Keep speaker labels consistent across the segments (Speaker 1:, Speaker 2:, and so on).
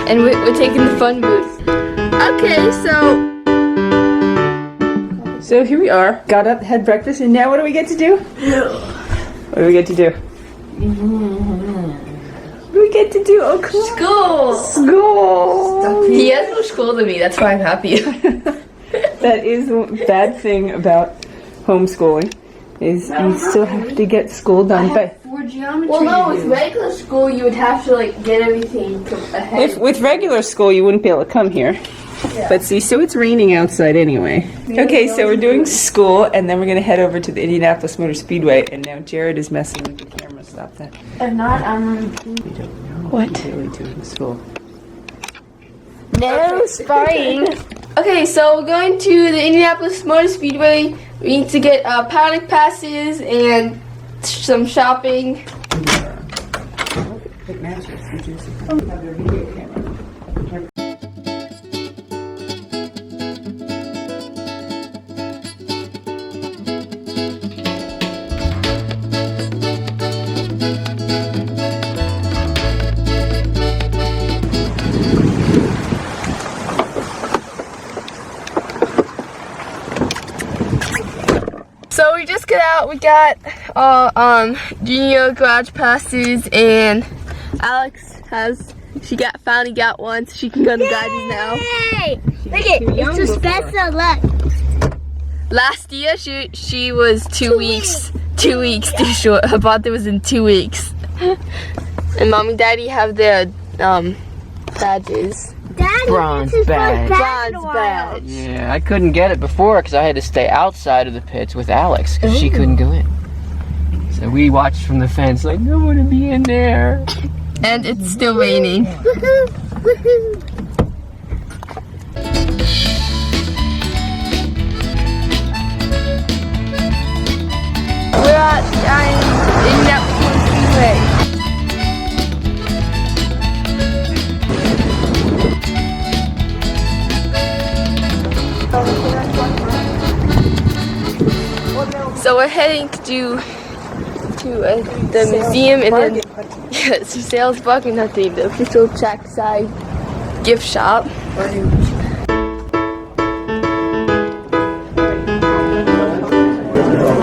Speaker 1: and we're taking the fun booth. Okay, so here we are. Got up, had breakfast, and now what do we get to do? What do we get to do? What do we get to do? Oh, come on. School. He has more school than me. That's why I'm happy. That is the bad thing about homeschooling. Is you still have to get school done. But
Speaker 2: well, no, with regular school you would have to like get everything ahead.
Speaker 1: if with regular school you wouldn't be able to come here. Yeah. But see, so it's raining outside anyway. Okay, so we're doing school, and then we're gonna head over to the Indianapolis Motor Speedway. And now Jarod is messing with the camera. Stop that.
Speaker 2: If not, I'm.
Speaker 1: What? Really doing school.
Speaker 2: No spying. Okay, so we're going to the Indianapolis Motor Speedway. We need to get paddock passes and some shopping. So we just got out, we got junior garage passes, and Alex finally got one, so she can go to garages now.
Speaker 3: Yay! Look at it's a special look.
Speaker 1: Last year she was 2 weeks. 2 weeks too short. Her birthday was in 2 weeks. And Mom and Daddy have their badges.
Speaker 3: Daddy,
Speaker 4: Bronze
Speaker 3: this is
Speaker 4: badge.
Speaker 1: Bronze badge.
Speaker 4: Yeah, I couldn't get it before because I had to stay outside of the pits with Alex because she couldn't go in. So we watched from the fence like, I want to be in there.
Speaker 1: And it's still raining.
Speaker 3: Woohoo! Woohoo!
Speaker 1: We're at Diane Indianapolis Speedway. So we're heading to the museum and then some sales book and nothing, the official trackside gift shop.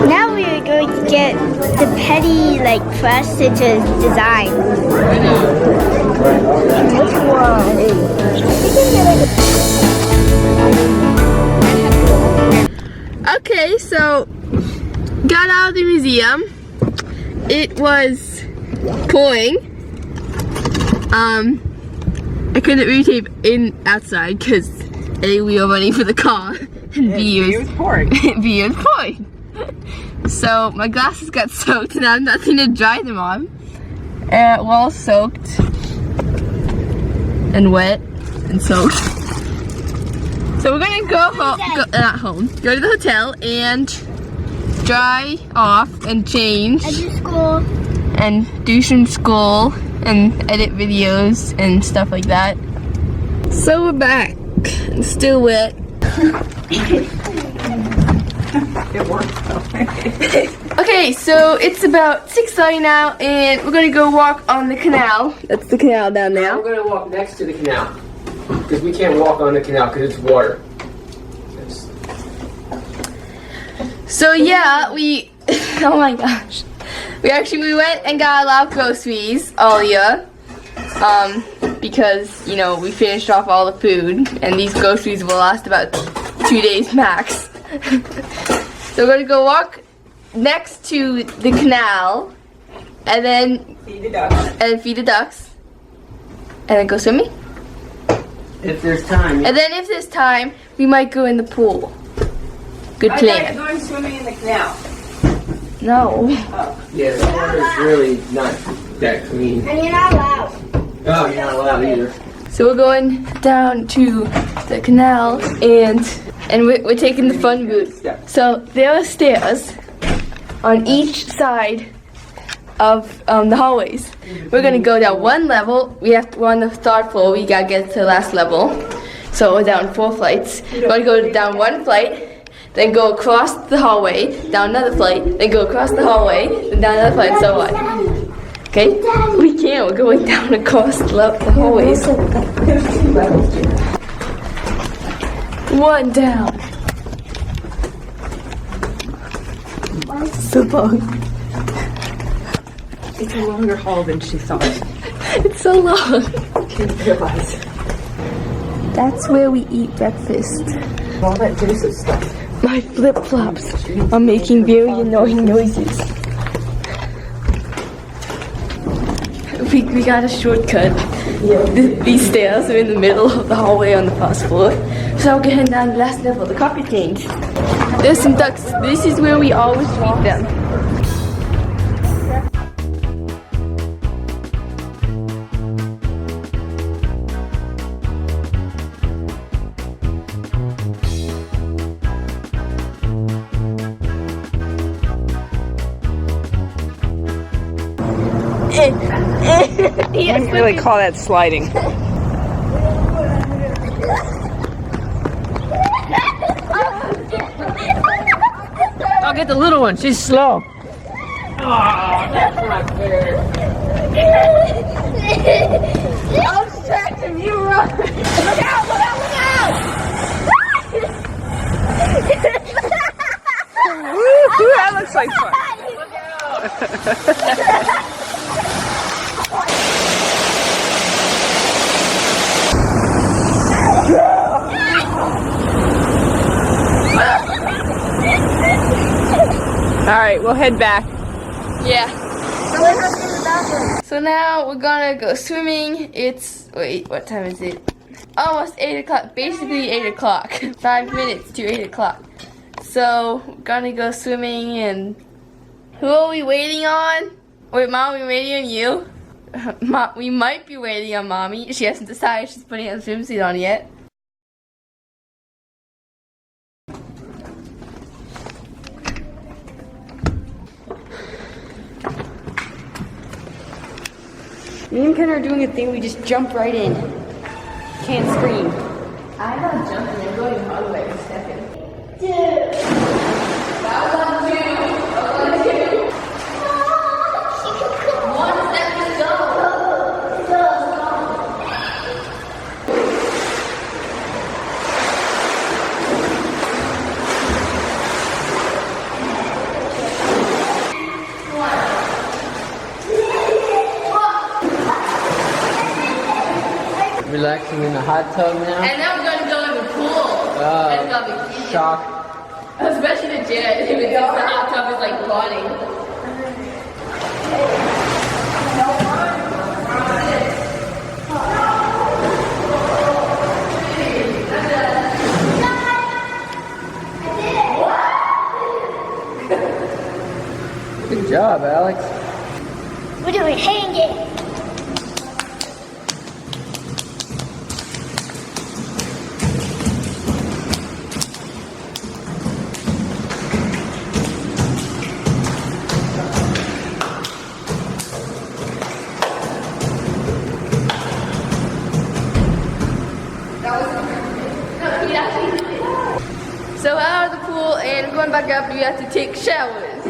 Speaker 3: Now we are going to get the petty, like, cross stitches design.
Speaker 1: Which one? Okay, so got out of the museum. It was pouring. I couldn't really tape in outside because A, we were running for the car, and B, it was pouring. B, it was pouring. So my glasses got soaked and I have nothing to dry them on. And we're all soaked and wet and soaked. So we're gonna go to the hotel and dry off and change.
Speaker 3: I do school.
Speaker 1: And do some school and edit videos and stuff like that. So we're back and still wet.
Speaker 4: It worked.
Speaker 1: Okay, so it's about 6:30 now, and we're gonna go walk on the canal. That's the canal down there.
Speaker 4: We're going to walk next to the canal because we can't walk on the canal because it's water.
Speaker 1: So yeah, oh my gosh. We went and got a lot of groceries earlier. Because, you know, we finished off all the food and these groceries will last about 2 days max. So we're gonna go walk next to the canal and then feed the ducks. And then go swimming.
Speaker 4: If there's time.
Speaker 1: And then if there's time, we might go in the pool. Good plan.
Speaker 2: I'm going swimming in the canal.
Speaker 1: No.
Speaker 4: Yeah, the water's really not that clean.
Speaker 3: And you're not allowed.
Speaker 4: Oh, you're not allowed either.
Speaker 1: So we're going down to the canal and we're taking the fun booth. So there are stairs on each side of the hallways. We're gonna go down one level. We're on the third floor. We gotta get to the last level. So we're down 4 flights. We're gonna go down one flight, then go across the hallway, down another flight, then go across the hallway, then down another flight, and so on. Okay? We can't. We're going down across the hallways. One down. So long.
Speaker 5: It's a longer haul than she thought.
Speaker 1: It's so long.
Speaker 5: Didn't realize.
Speaker 1: That's where we eat breakfast.
Speaker 5: All that Joseph stuff.
Speaker 1: My flip-flops are making very annoying noises. We got a shortcut. These stairs are in the middle of the hallway on the first floor. So we're heading down the last level, the carpet things. There's some ducks. This is where we always feed them.
Speaker 5: I wouldn't really call that sliding.
Speaker 4: I'll get the little one. She's slow.
Speaker 1: I'll distract him, you run! Look out, look out, look out!
Speaker 5: Woo, that looks like fun. All right, we'll head back.
Speaker 1: Yeah. So now we're gonna go swimming. It's, wait, what time is it? Almost 8 o'clock, basically 8 o'clock. 5 minutes to 8 o'clock. So, we're gonna go swimming and who are we waiting on? Wait, Mom, we waiting on you? We might be waiting on Mommy. She hasn't decided she's putting a swimsuit on yet. Me and Makenna are doing a thing, we just jump right in. Can't scream. I'm not jumping, I'm going all the way for a second. That was on 2. That was on 2. One step, just go.
Speaker 4: Relaxing in the hot tub now.
Speaker 1: And now we're gonna go in the pool. That's gonna be cute.
Speaker 4: Shock.
Speaker 1: Especially the Jarod, if it's the hot tub is like rotting.
Speaker 4: Good job, Alex.
Speaker 3: We're doing hanging.
Speaker 1: So out of the pool and going back up, we have to take showers.